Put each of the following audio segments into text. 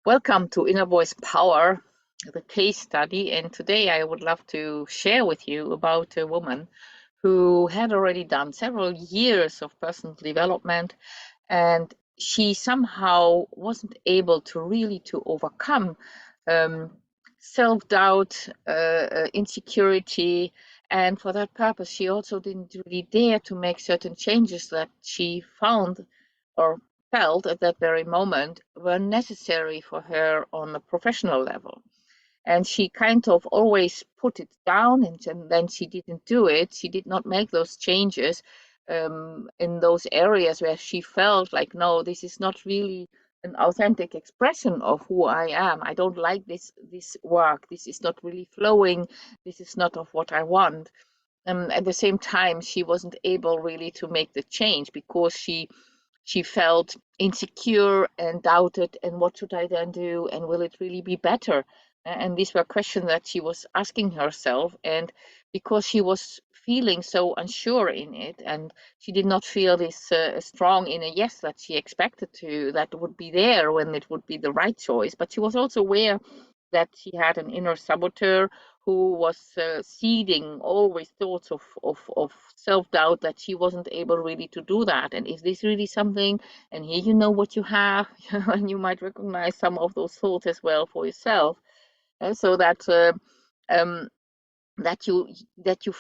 Welcome to Inner Voice Power, the case study. And today I would love to share with you about a woman who had already done several years of personal development, and she somehow wasn't able to really to overcome um, self-doubt, insecurity, and for that purpose she also didn't really dare to make certain changes that she found or felt at that very moment were necessary for her on a professional level. And she kind of always put it down, and then she didn't do it. She did not make those changes in those areas where she felt like, no, this is not really an authentic expression of who I am. I don't like this work. This is not really flowing. This is not of what I want. At the same time, she wasn't able really to make the change because she felt insecure and doubted, and what should I then do, and will it really be better? And these were questions that she was asking herself, and because she was feeling so unsure in it, and she did not feel this strong in a yes that she expected to, that would be there when it would be the right choice. But she was also aware that she had an inner saboteur who was seeding always thoughts of self-doubt, that she wasn't able really to do that. And is this really something? And here you know what you have, and you might recognize some of those thoughts as well for yourself, so um, that you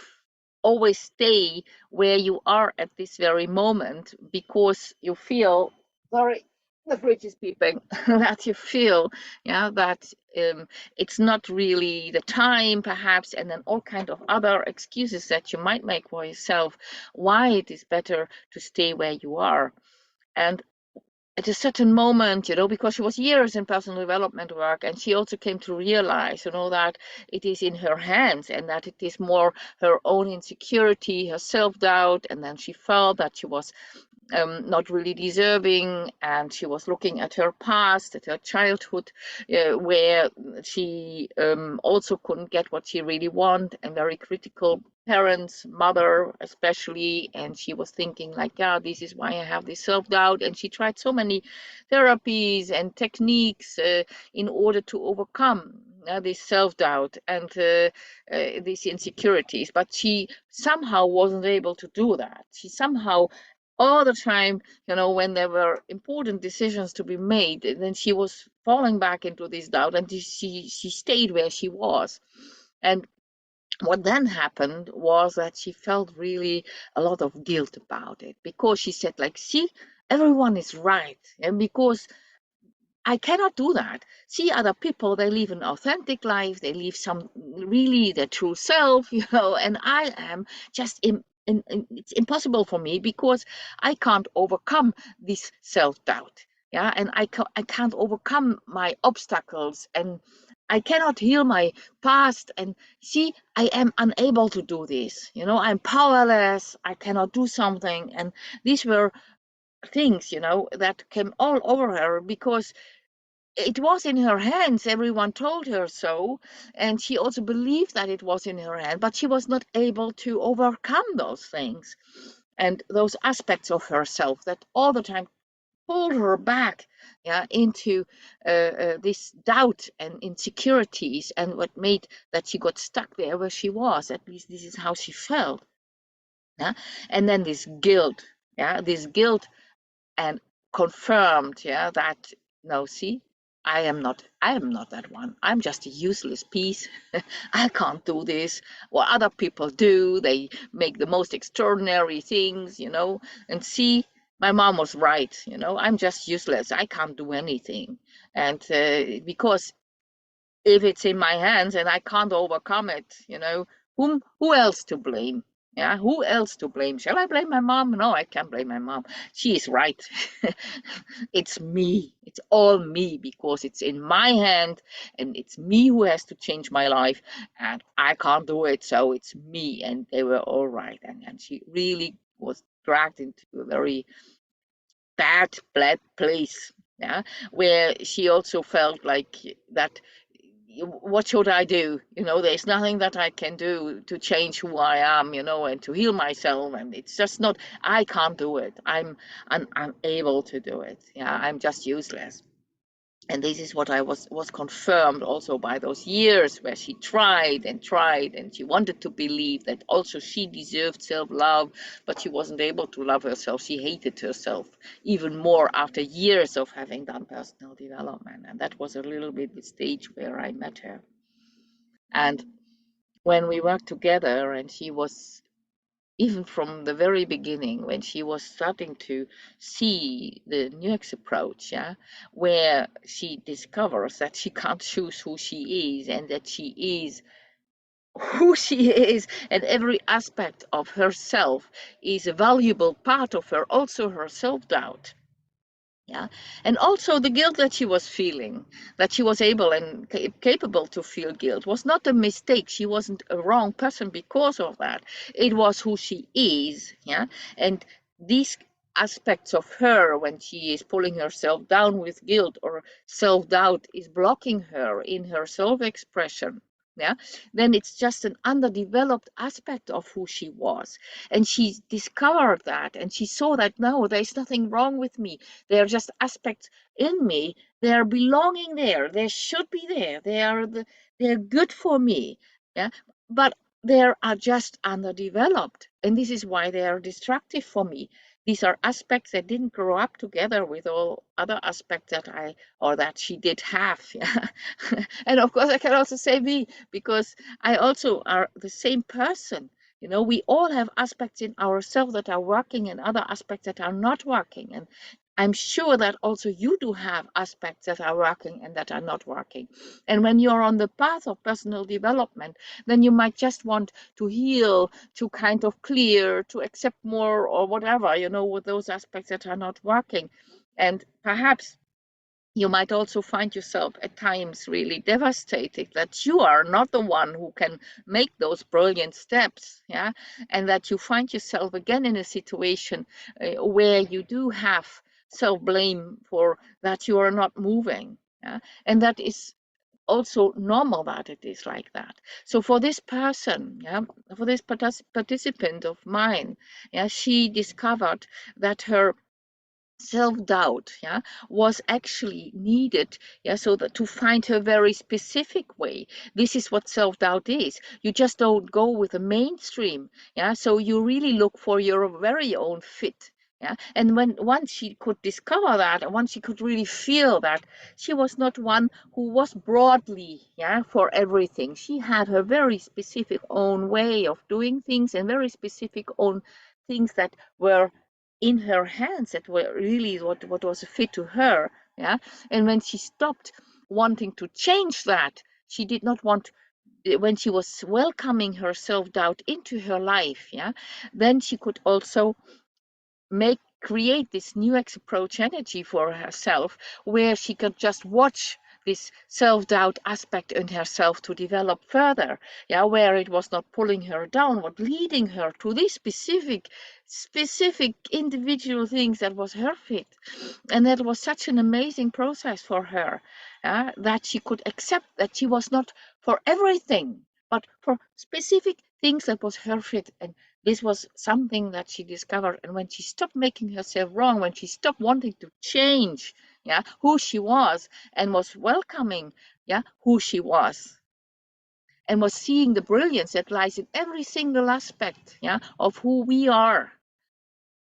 always stay where you are at this very moment because you feel, sorry, the fridge is beeping, that you feel, yeah, that it's not really the time perhaps, and then all kind of other excuses that you might make for yourself why it is better to stay where you are. And at a certain moment, because she was years in personal development work, and she also came to realize, that it is in her hands, and that it is more her own insecurity, her self-doubt, and then she felt that she was not really deserving, and she was looking at her past, at her childhood, where she also couldn't get what she really wanted, and very critical parents, mother especially, and she was thinking like, yeah, this is why I have this self-doubt. And she tried so many therapies and techniques in order to overcome this self-doubt and these insecurities, but she somehow wasn't able to do that. She somehow, all the time, when there were important decisions to be made, then she was falling back into this doubt, and she stayed where she was. And what then happened was that she felt really a lot of guilt about it, because she said, like, see, everyone is right, and because I cannot do that. See other people, they live an authentic life, they live some really their true self, and I am just it's impossible for me because I can't overcome this self-doubt. Yeah, and I can't overcome my obstacles, and I cannot heal my past. And see, I am unable to do this. I'm powerless. I cannot do something. And these were things, that came all over her because it was in her hands. Everyone told her so, and she also believed that it was in her hand, but she was not able to overcome those things and those aspects of herself that all the time pulled her back, yeah, into this doubt and insecurities, and what made that she got stuck there where she was. At least this is how she felt. Yeah, and then this guilt, yeah, this guilt, and confirmed, yeah, that, no, see, I am not that one. I'm just a useless piece. I can't do this. What other people do, they make the most extraordinary things, and see, my mom was right. I'm just useless. I can't do anything. And because if it's in my hands and I can't overcome it, who else to blame? Yeah, who else to blame? Shall I blame my mom? No, I can't blame my mom. She is right. It's me. It's all me, because it's in my hand, and it's me who has to change my life, and I can't do it, so it's me. And they were all right. And she really was dragged into a very bad place, yeah, where she also felt like that, what should I do? There's nothing that I can do to change who I am, and to heal myself. And it's just not, I can't do it. I'm unable to do it. Yeah, I'm just useless. And this is what I was confirmed also by those years where she tried and tried, and she wanted to believe that also she deserved self-love, but she wasn't able to love herself. She hated herself even more after years of having done personal development. And that was a little bit the stage where I met her. And when we worked together, and she was, even from the very beginning, when she was starting to see the NEWEX approach, yeah, where she discovers that she can't choose who she is, and that she is who she is, and every aspect of herself is a valuable part of her, also her self-doubt. Yeah, and also the guilt that she was feeling, that she was able and capable to feel guilt, was not a mistake. She wasn't a wrong person because of that. It was who she is. Yeah, and these aspects of her, when she is pulling herself down with guilt or self-doubt, is blocking her in her self-expression. Yeah, then it's just an underdeveloped aspect of who she was, and she discovered that, and she saw that, no, there's nothing wrong with me. They're just aspects in me. They're belonging there. They should be there. They're good for me. Yeah. But they are just underdeveloped. And this is why they are destructive for me. These are aspects that didn't grow up together with all other aspects that I, or that she did have. Yeah. And of course I can also say me, because I also are the same person. You know, we all have aspects in ourselves that are working and other aspects that are not working. And I'm sure that also you do have aspects that are working and that are not working. And when you're on the path of personal development, then you might just want to heal, to kind of clear, to accept more or whatever, you know, with those aspects that are not working. And perhaps you might also find yourself at times really devastated that you are not the one who can make those brilliant steps, yeah, and that you find yourself again in a situation where you do have self-blame for that you are not moving, yeah, and that is also normal that it is like that. So for this person, yeah, for this participant of mine, yeah, she discovered that her self-doubt, yeah, was actually needed, yeah, so that to find her very specific way. This is what self-doubt is. You just don't go with the mainstream, yeah, so you really look for your very own fit. Yeah, and when once she could discover that, and once she could really feel that, she was not one who was broadly, yeah, for everything. She had her very specific own way of doing things, and very specific own things that were in her hands, that were really what was fit to her. Yeah, and when she stopped wanting to change that, she did not want, when she was welcoming her self-doubt into her life, yeah, then she could also create this NEWEX approach energy for herself, where she could just watch this self-doubt aspect in herself to develop further, yeah, where it was not pulling her down, but leading her to these specific individual things that was her fit. And that was such an amazing process for her, that she could accept that she was not for everything, but for specific things that was her fit. And this was something that she discovered. And when she stopped making herself wrong, when she stopped wanting to change, yeah, who she was, and was welcoming, yeah, who she was, and was seeing the brilliance that lies in every single aspect, yeah, of who we are,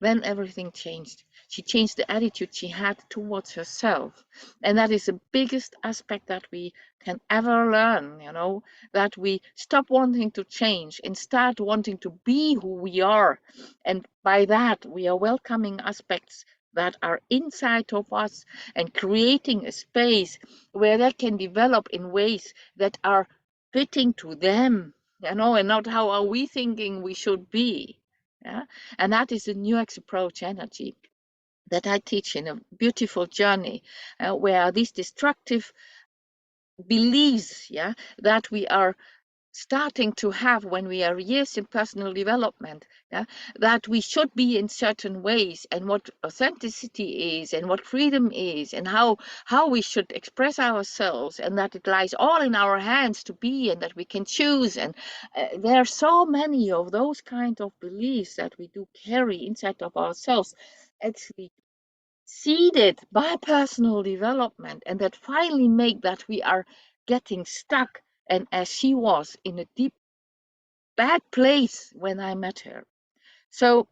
then everything changed. She changed the attitude she had towards herself. And that is the biggest aspect that we can ever learn, you know, that we stop wanting to change and start wanting to be who we are. And by that, we are welcoming aspects that are inside of us and creating a space where they can develop in ways that are fitting to them, you know, and not how are we thinking we should be. Yeah, and that is the NEWEX approach energy that I teach in a beautiful journey, where these destructive beliefs, yeah, that we are starting to have when we are years in personal development, yeah, that we should be in certain ways, and what authenticity is, and what freedom is, and how we should express ourselves, and that it lies all in our hands to be, and that we can choose. And there are so many of those kind of beliefs that we do carry inside of ourselves, actually seeded by personal development, and that finally make that we are getting stuck, and as she was in a deep bad place when I met her. So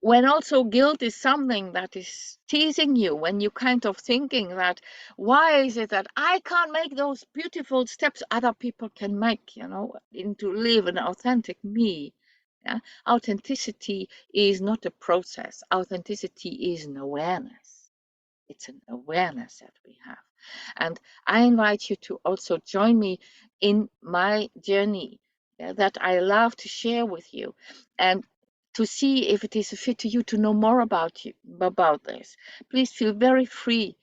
when also guilt is something that is teasing you, when you kind of thinking that why is it that I can't make those beautiful steps other people can make, into live an authentic me. Yeah? Authenticity is not a process. Authenticity is an awareness. It's an awareness that we have. And I invite you to also join me in my journey, that I love to share with you, and to see if it is a fit to you to know more about this. Please feel very free,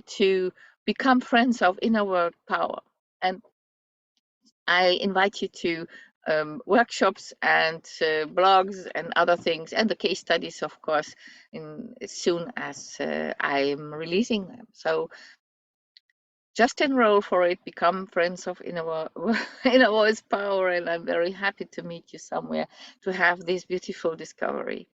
to become friends of Inner World Power. And I invite you to workshops and blogs and other things, and the case studies, of course, as soon as I am releasing them. So just enroll for it, become friends of Inner Voice Power, and I'm very happy to meet you somewhere to have this beautiful discovery.